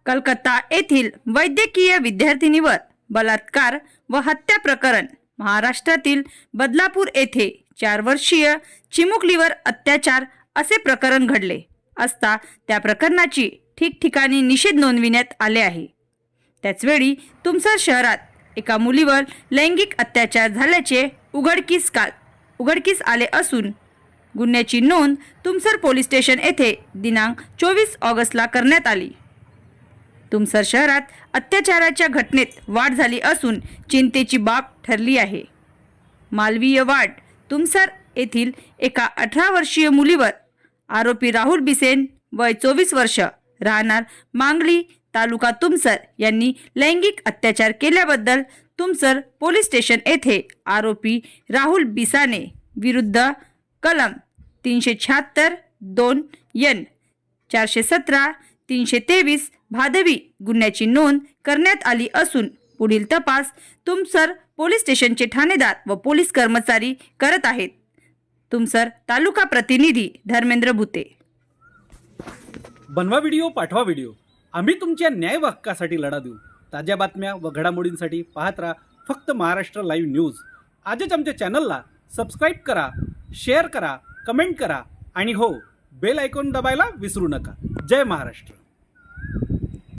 कलकत्ता येथील वैद्यकीय विद्यार्थिनीवर बलात्कार व हत्या प्रकरण, महाराष्ट्रातील बदलापूर येथे 4 वर्षीय चिमुकलीवर अत्याचार असे प्रकरण घडले असता त्या प्रकरणाची ठिकठिकाणी निषेध नोंदविण्यात आले आहे। त्याचवेळी तुमसर शहरात एका मुलीवर लैंगिक अत्याचार झाल्याचे उघडकीस आले असून गुन्ह्याची नोंद तुमसर पोलीस स्टेशन येथे दिनांक 24 ऑगस्टला करण्यात आली। तुमसर शहरात अत्याचाराच्या घटनेत वाढ झाली असून चिंतेची बाब ठरली आहे। मालवीय वार्ड तुमसर येथील एका 18 वर्षीय मुलीवर आरोपी राहुल बिसेन वय 24 वर्ष राहणार मांगली तालुका तुमसर यांनी लैंगिक अत्याचार केल्याबद्दल तुमसर पोलीस स्टेशन येथे आरोपी राहुल बिसाने विरुद्ध कलम 376(2) 417 323 भादवी गुन्ह्याची नोंद करण्यात आली असून पुढील तपास तुमसर पोलीस स्टेशनचे ठाणेदार व पोलीस कर्मचारी करत आहेत। तुमसर तालुका प्रतिनिधी धर्मेंद्र भुते। बनवा व्हिडिओ, पाठवा व्हिडिओ, आम्ही तुमच्या न्याय व हक्कासाठी लढा देऊ। ताज्या बातम्या व घडामोडींसाठी पाहत राहा फक्त महाराष्ट्र लाईव्ह न्यूज। आजच आमच्या चॅनलला सबस्क्राईब करा, शेअर करा, कमेंट करा आणि हो, बेल आयकॉन दबायला विसरू नका। जय महाराष्ट्र।